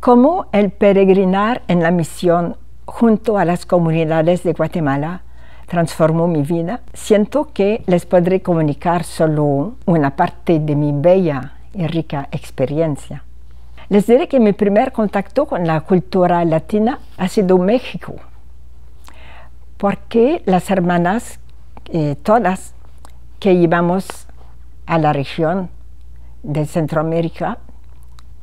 Cómo el peregrinar en la misión junto a las comunidades de Guatemala transformó mi vida. Siento que les podré comunicar solo una parte de mi bella y rica experiencia. Les diré que mi primer contacto con la cultura latina ha sido México, porque las hermanas, todas que íbamos a la región de Centroamérica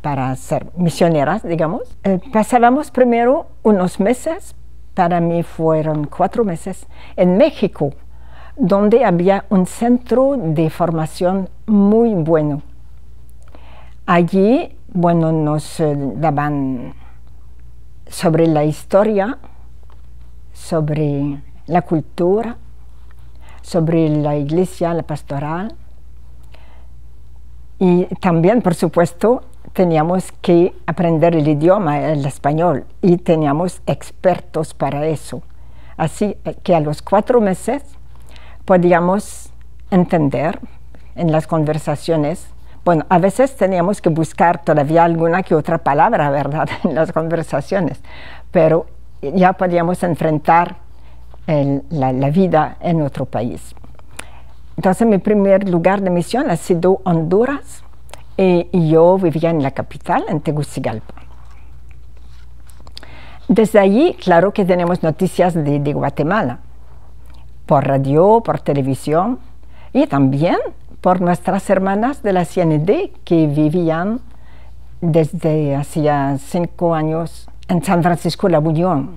para ser misioneras, digamos, pasábamos primero unos meses, para mí fueron 4 meses, en México, donde había un centro de formación muy bueno. Allí, bueno, nos daban sobre la historia, sobre la cultura, sobre la iglesia, la pastoral. Y también, por supuesto, teníamos que aprender el idioma, el español, y teníamos expertos para eso. Así que a los 4 meses podíamos entender en las conversaciones. Bueno, a veces teníamos que buscar todavía alguna que otra palabra, ¿verdad?, en las conversaciones, pero ya podíamos enfrentar la vida en otro país. Entonces, mi primer lugar de misión ha sido Honduras, y yo vivía en la capital, en Tegucigalpa. Desde allí, claro que tenemos noticias de Guatemala, por radio, por televisión, y también por nuestras hermanas de la CND que vivían desde hacía 5 años en San Francisco La Unión.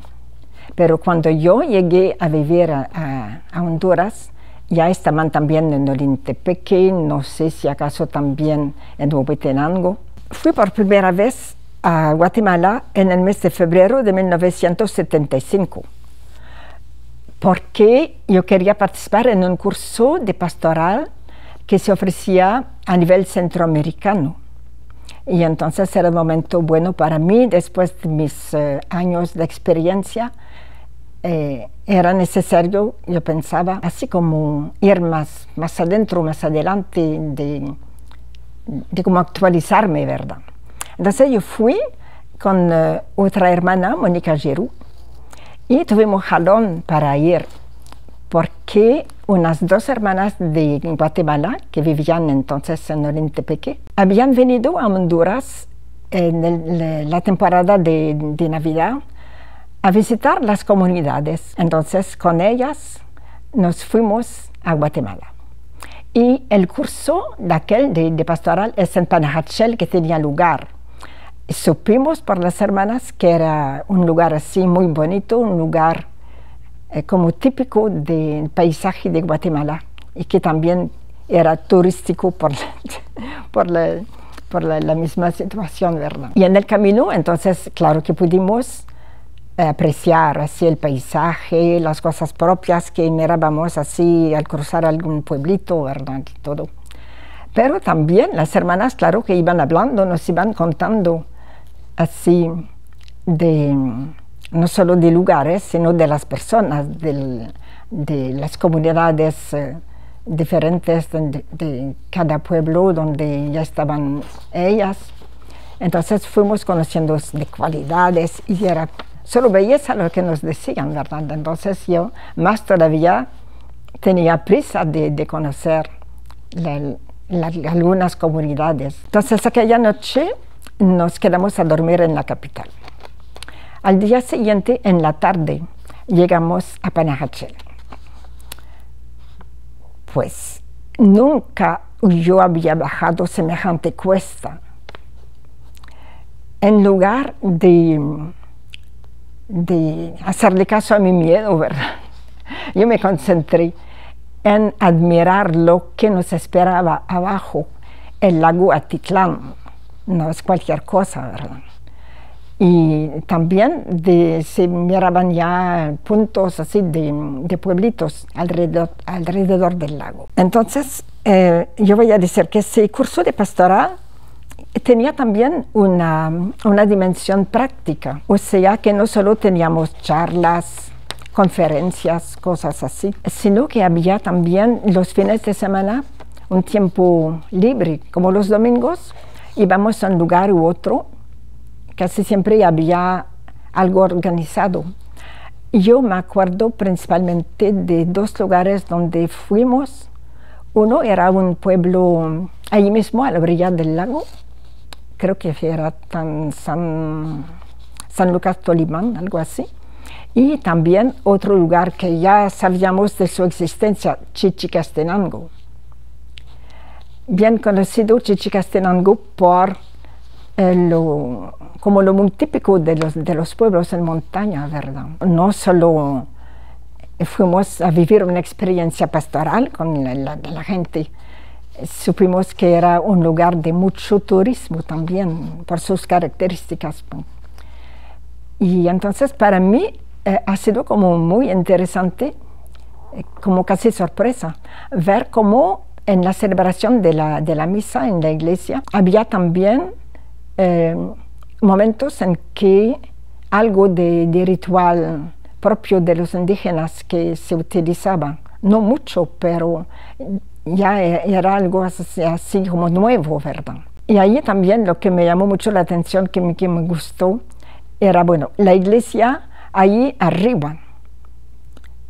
Pero cuando yo llegué a vivir a Honduras, ya estaban también en Olintepeque, no sé si acaso también en Huehuetenango. Fui por primera vez a Guatemala en el mes de febrero de 1975, porque yo quería participar en un curso de pastoral que se ofrecía a nivel centroamericano. Y entonces era un momento bueno para mí, después de mis años de experiencia. Era necesario, yo pensaba, así como ir más adentro, más adelante, de cómo actualizarme, ¿verdad? Entonces yo fui con otra hermana, Mónica Giroux, y tuvimos jalón para ir, porque unas 2 hermanas de Guatemala, que vivían entonces en Olintepeque, habían venido a Honduras en la temporada de Navidad, a visitar las comunidades. Entonces, con ellas nos fuimos a Guatemala. Y el curso de pastoral es en Panajachel que tenía lugar. Supimos por las hermanas que era un lugar así muy bonito, un lugar como típico del paisaje de Guatemala, y que también era turístico por la misma situación, ¿verdad? Y en el camino, entonces, claro que pudimos apreciar así el paisaje, las cosas propias que mirábamos así al cruzar algún pueblito, ¿verdad? Y todo. Pero también las hermanas, claro que iban hablando, nos iban contando así no solo de lugares, sino de las personas, de las comunidades diferentes de cada pueblo donde ya estaban ellas. Entonces fuimos conociendo de cualidades y era solo belleza lo que nos decían, ¿verdad? Entonces yo más todavía tenía prisa de conocer algunas comunidades. Entonces aquella noche nos quedamos a dormir en la capital. Al día siguiente, en la tarde, llegamos a Panajachel. Pues nunca yo había bajado semejante cuesta. En lugar de hacerle caso a mi miedo, ¿verdad?, yo me concentré en admirar lo que nos esperaba abajo. El lago Atitlán no es cualquier cosa, ¿verdad? Y también se miraban ya puntos así de pueblitos alrededor del lago. Entonces, yo voy a decir que ese curso de pastoral tenía también una dimensión práctica, o sea que no solo teníamos charlas, conferencias, cosas así, sino que había también los fines de semana un tiempo libre, como los domingos, íbamos a un lugar u otro casi siempre había algo organizado. Yo me acuerdo principalmente de dos lugares donde fuimos. Uno era un pueblo ahí mismo, a la orilla del lago, creo que era San Lucas Tolimán, algo así. Y también otro lugar que ya sabíamos de su existencia, Chichicastenango. Bien conocido Chichicastenango por como lo muy típico de los pueblos en montaña, ¿verdad? No solo fuimos a vivir una experiencia pastoral con la gente, supimos que era un lugar de mucho turismo también, por sus características. Y entonces para mí ha sido como muy interesante, como casi sorpresa, ver cómo en la celebración de la misa en la iglesia había también momentos en que algo de ritual propio de los indígenas que se utilizaba, no mucho, pero ya era algo así como nuevo, ¿verdad? Y ahí también lo que me llamó mucho la atención, que me gustó, era, bueno, la iglesia ahí arriba,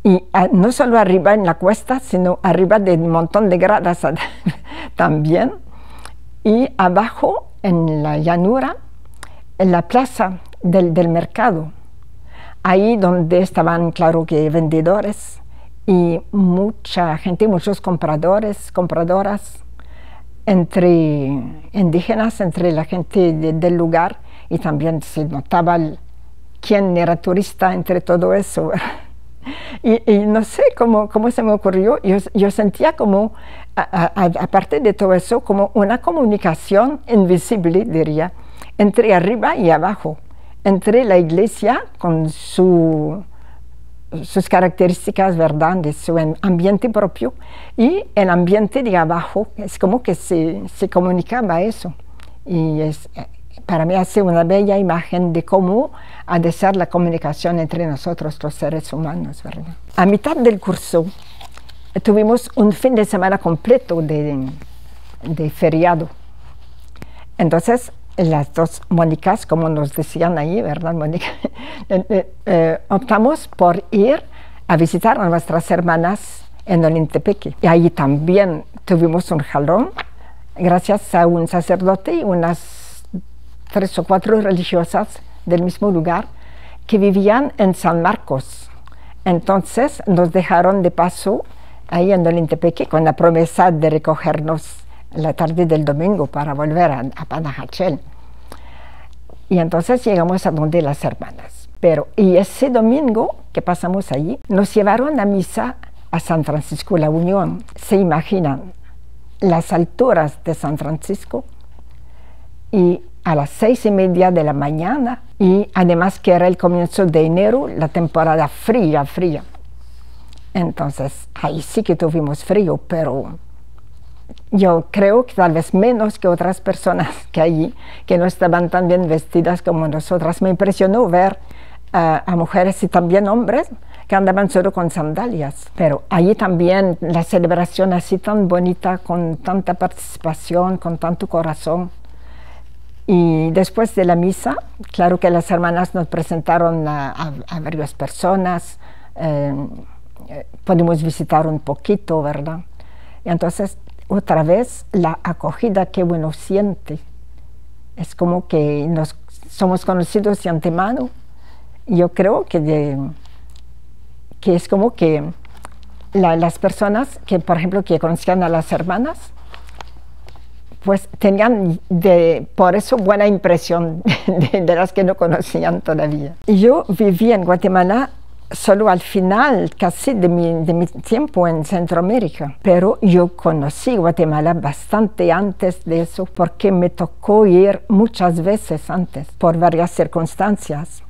y no solo arriba en la cuesta, sino arriba de un montón de gradas también, y abajo en la llanura, en la plaza del mercado, ahí donde estaban, claro que vendedores, y mucha gente, muchos compradores, compradoras, entre indígenas, entre la gente del lugar, y también se notaba quién era turista entre todo eso. Y no sé cómo se me ocurrió, yo sentía como, aparte de todo eso, como una comunicación invisible, diría, entre arriba y abajo, entre la iglesia con sus características, ¿verdad?, de su ambiente propio, y el ambiente de abajo. Es como que se comunicaba eso. Y para mí hace una bella imagen de cómo ha de ser la comunicación entre nosotros, los seres humanos, ¿verdad? A mitad del curso tuvimos un fin de semana completo de feriado. Entonces, las dos Mónicas, como nos decían ahí, ¿verdad, Mónica? Optamos por ir a visitar a nuestras hermanas en Olintepeque. Y ahí también tuvimos un jalón, gracias a un sacerdote y unas 3 o 4 religiosas del mismo lugar que vivían en San Marcos. Entonces nos dejaron de paso ahí en Olintepeque con la promesa de recogernos la tarde del domingo para volver a Panajachel. Y entonces llegamos a donde las hermanas. Y ese domingo que pasamos allí, nos llevaron a misa a San Francisco La Unión. ¿Se imaginan las alturas de San Francisco? Y a las 6:30 de la mañana, y además que era el comienzo de enero, la temporada fría. Entonces ahí sí que tuvimos frío, pero yo creo que tal vez menos que otras personas que allí, que no estaban tan bien vestidas como nosotras. Me impresionó ver a mujeres y también hombres que andaban solo con sandalias. Pero allí también la celebración así tan bonita, con tanta participación, con tanto corazón. Y después de la misa, claro que las hermanas nos presentaron a varias personas, pudimos visitar un poquito, ¿verdad? Y entonces, otra vez, la acogida que uno siente. Es como que somos conocidos de antemano. Yo creo que es como que las personas que, por ejemplo, que conocían a las hermanas, pues tenían por eso buena impresión de las que no conocían todavía. Yo viví en Guatemala solo al final casi de mi tiempo en Centroamérica, pero yo conocí Guatemala bastante antes de eso, porque me tocó ir muchas veces antes por varias circunstancias.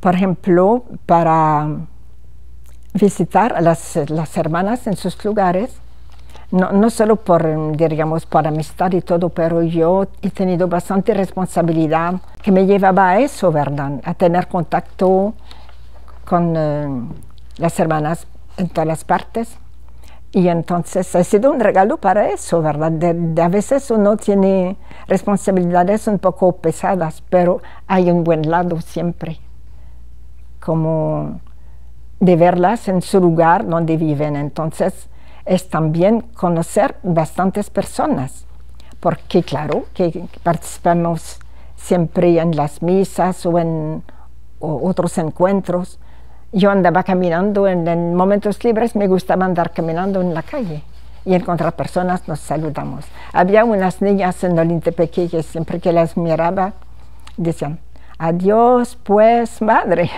Por ejemplo, para visitar a las hermanas en sus lugares, no solo digamos, por amistad y todo, pero yo he tenido bastante responsabilidad que me llevaba a eso, ¿verdad? A tener contacto con las hermanas en todas las partes. Y entonces ha sido un regalo para eso, ¿verdad? A veces uno tiene responsabilidades un poco pesadas, pero hay un buen lado siempre, como de verlas en su lugar donde viven. Entonces es también conocer bastantes personas, porque claro, que participamos siempre en las misas o en otros encuentros. Yo andaba caminando en momentos libres, me gustaba andar caminando en la calle y encontrar personas, nos saludamos. Había unas niñas en Olintepeque que siempre que las miraba decían, adiós pues madre.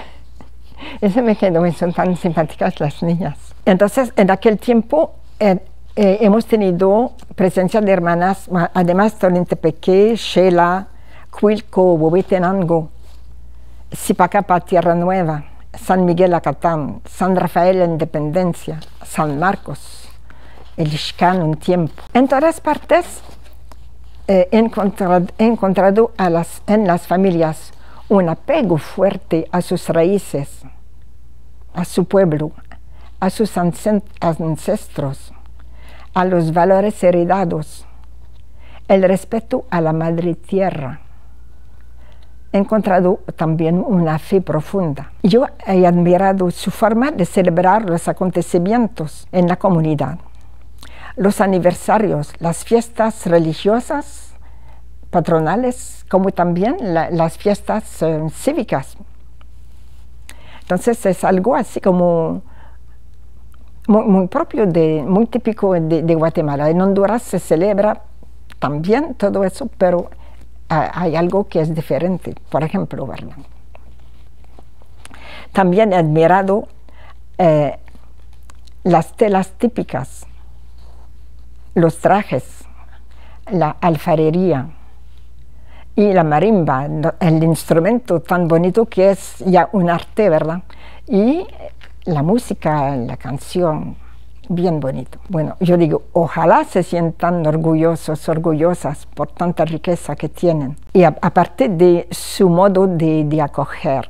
Eso me quedó, son tan simpáticas las niñas. Entonces en aquel tiempo hemos tenido presencia de hermanas, además de Olintepeque, Xela, Cuilco, Huehuetenango, Zipacapa, Tierra Nueva, San Miguel Acatán, San Rafael Independencia, San Marcos, el Ixcán un tiempo. En todas partes he encontrado en las familias un apego fuerte a sus raíces, a su pueblo, a sus ancestros, a los valores heredados, el respeto a la madre tierra. He encontrado también una fe profunda. Yo he admirado su forma de celebrar los acontecimientos en la comunidad, los aniversarios, las fiestas religiosas, patronales, como también las fiestas cívicas. Entonces es algo así como muy propio, muy típico de Guatemala. En Honduras se celebra también todo eso, pero hay algo que es diferente, por ejemplo, ¿verdad? También he admirado las telas típicas, los trajes, la alfarería y la marimba, el instrumento tan bonito que es ya un arte, ¿verdad? Y la música, la canción, bien bonito. Bueno, yo digo, ojalá se sientan orgullosos, orgullosas por tanta riqueza que tienen. Y aparte de su modo de acoger,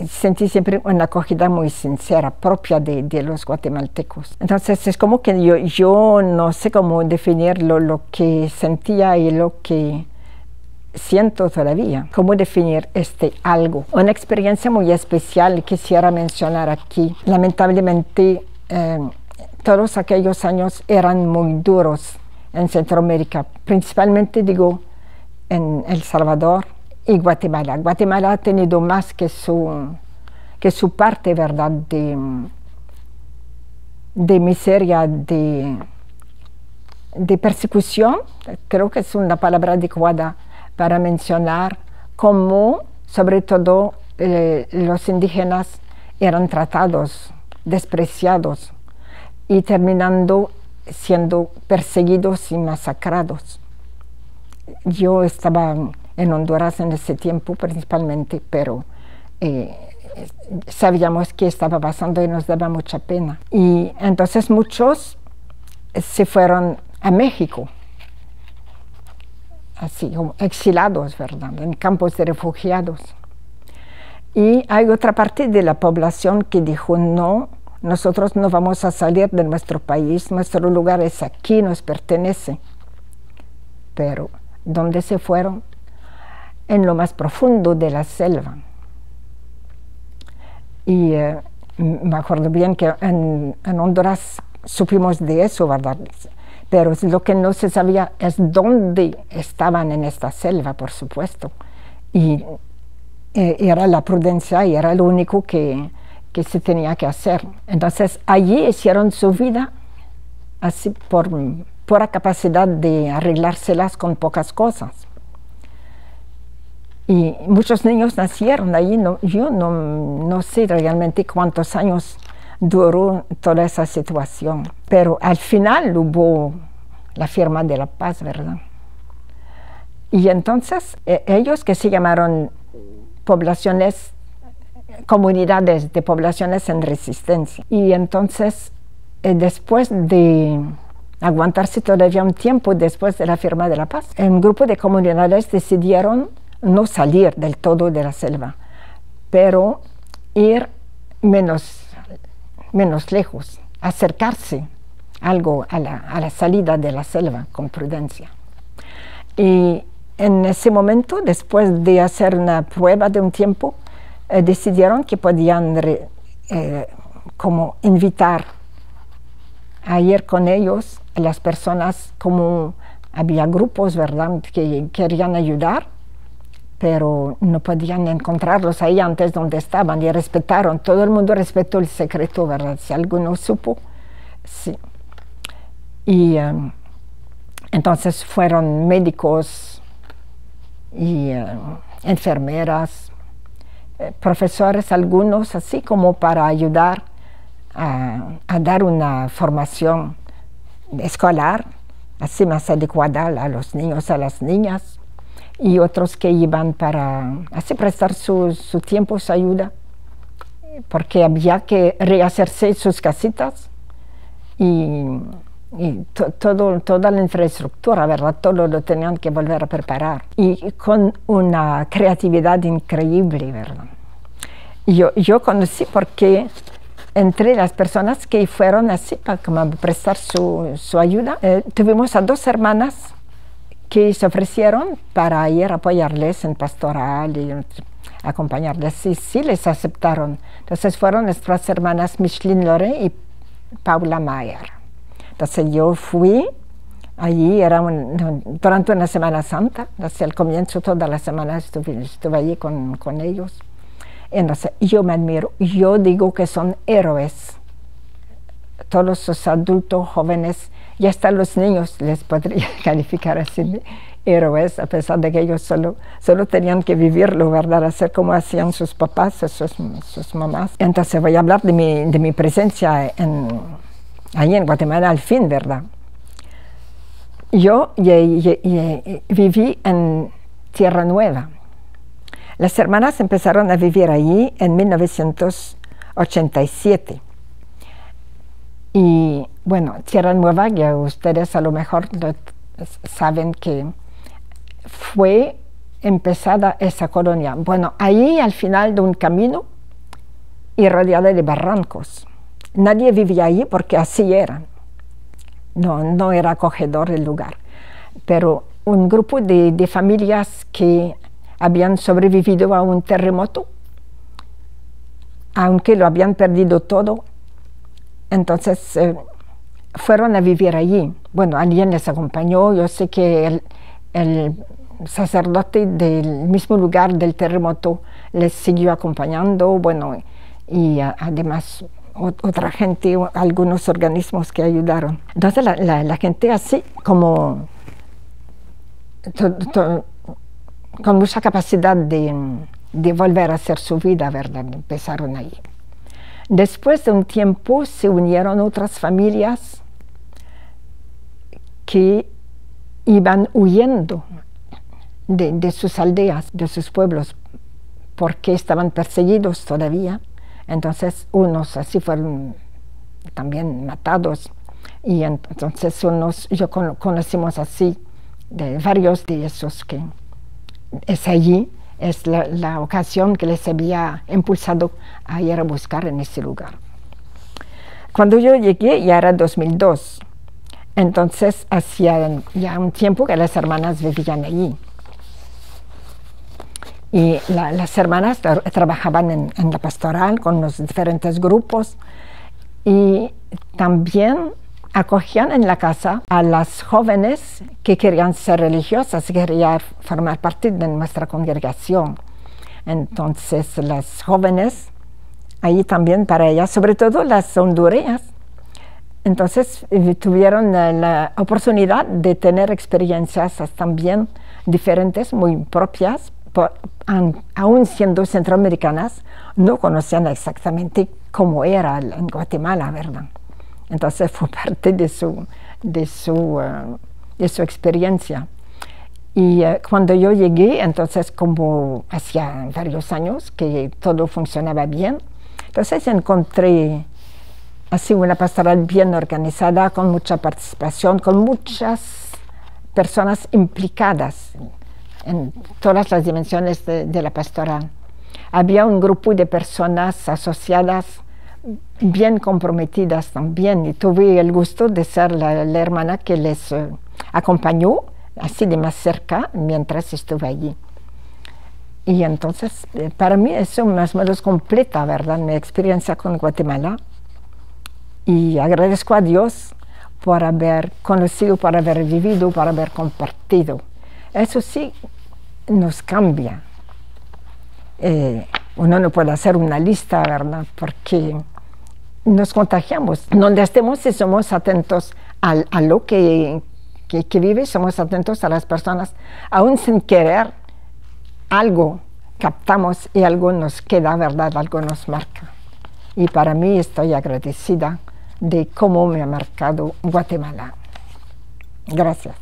sentí siempre una acogida muy sincera, propia de los guatemaltecos. Entonces es como que yo no sé cómo definir lo que sentía y lo que siento todavía. ¿Cómo definir algo? Una experiencia muy especial quisiera mencionar aquí. Lamentablemente, todos aquellos años eran muy duros en Centroamérica, principalmente digo en El Salvador y Guatemala. Guatemala ha tenido más que su parte, ¿verdad?, de miseria, de persecución. Creo que es una palabra adecuada para mencionar cómo, sobre todo, los indígenas eran tratados, despreciados y terminando siendo perseguidos y masacrados. Yo estaba en Honduras en ese tiempo principalmente, pero sabíamos qué estaba pasando y nos daba mucha pena. Y entonces muchos se fueron a México, así como exilados, ¿verdad?, en campos de refugiados. Y hay otra parte de la población que dijo, no, nosotros no vamos a salir de nuestro país, nuestro lugar es aquí, nos pertenece. Pero, ¿dónde se fueron? En lo más profundo de la selva. Y me acuerdo bien que en Honduras supimos de eso, ¿verdad? Pero lo que no se sabía es dónde estaban en esta selva, por supuesto. Y era la prudencia y era lo único que se tenía que hacer. Entonces allí hicieron su vida así por pura capacidad de arreglárselas con pocas cosas. Y muchos niños nacieron allí. Yo no sé realmente cuántos años duró toda esa situación, pero al final hubo la firma de la paz, ¿verdad? Y entonces ellos, que se llamaron comunidades de poblaciones en resistencia, y entonces después de aguantarse todavía un tiempo después de la firma de la paz, un grupo de comunidades decidieron no salir del todo de la selva, pero ir menos lejos, acercarse algo a la salida de la selva con prudencia. Y en ese momento, después de hacer una prueba de un tiempo, decidieron que podían como invitar a ir con ellos a las personas, como había grupos, ¿verdad?, que querían ayudar, pero no podían encontrarlos ahí antes donde estaban, y respetaron, todo el mundo respetó el secreto, ¿verdad? Si alguno supo, sí. Y entonces fueron médicos y enfermeras, profesores, algunos, así como para ayudar a dar una formación escolar, así más adecuada a los niños, a las niñas, y otros que iban para así prestar su tiempo, su ayuda, porque había que rehacerse sus casitas y toda la infraestructura, ¿verdad? Todo lo tenían que volver a preparar, y con una creatividad increíble, ¿verdad? Yo conocí, porque entre las personas que fueron así para como prestar su ayuda, tuvimos a 2 hermanas que se ofrecieron para ir a apoyarles en pastoral y acompañarles, y sí les aceptaron. Entonces fueron nuestras hermanas Micheline Lore y Paula Mayer. Entonces yo fui allí, durante una Semana Santa, desde el comienzo, toda la semana estuve allí con ellos. Entonces yo me admiro, yo digo que son héroes. Todos los adultos, jóvenes, y hasta los niños les podría calificar así de héroes, a pesar de que ellos solo tenían que vivirlo, ¿verdad? Hacer como hacían sus papás, sus mamás. Entonces voy a hablar de mi presencia allí en Guatemala al fin, ¿verdad? Yo viví en Tierra Nueva. Las hermanas empezaron a vivir allí en 1987. Y bueno, Tierra Nueva, ya ustedes a lo mejor saben que fue empezada esa colonia. Bueno, ahí al final de un camino y rodeada de barrancos. Nadie vivía allí porque así era. No era acogedor el lugar. Pero un grupo de familias que habían sobrevivido a un terremoto, aunque lo habían perdido todo, entonces fueron a vivir allí. Bueno, alguien les acompañó. Yo sé que el sacerdote del mismo lugar del terremoto les siguió acompañando, bueno, y además otra gente, algunos organismos que ayudaron. Entonces la gente así como con mucha capacidad de volver a hacer su vida, ¿verdad? Empezaron ahí. Después de un tiempo se unieron otras familias que iban huyendo de sus aldeas, de sus pueblos, porque estaban perseguidos todavía. Entonces unos así fueron también matados, y entonces conocimos así de varios de esos que es allí. Es la ocasión que les había impulsado a ir a buscar en ese lugar. Cuando yo llegué ya era 2002, entonces hacía ya un tiempo que las hermanas vivían allí. Y las hermanas trabajaban en la pastoral con los diferentes grupos, y también acogían en la casa a las jóvenes que querían ser religiosas, que querían formar parte de nuestra congregación. Entonces las jóvenes, ahí también para ellas, sobre todo las hondureñas, entonces tuvieron la oportunidad de tener experiencias también diferentes, muy propias, aún siendo centroamericanas, no conocían exactamente cómo era en Guatemala, ¿verdad? Entonces fue parte de su experiencia. Y cuando yo llegué, entonces como hacía varios años que todo funcionaba bien, entonces encontré así una pastoral bien organizada, con mucha participación, con muchas personas implicadas en todas las dimensiones de la pastoral. Había un grupo de personas asociadas bien comprometidas también, y tuve el gusto de ser la hermana que les acompañó así de más cerca mientras estuve allí. Y entonces, para mí eso más o menos completa, ¿verdad?, mi experiencia con Guatemala. Y agradezco a Dios por haber conocido, por haber vivido, por haber compartido. Eso sí nos cambia. Uno no puede hacer una lista, ¿verdad?, porque nos contagiamos. Donde estemos, si somos atentos a lo que vive, somos atentos a las personas, aún sin querer, algo captamos y algo nos queda, ¿verdad?, algo nos marca. Y para mí estoy agradecida de cómo me ha marcado Guatemala. Gracias.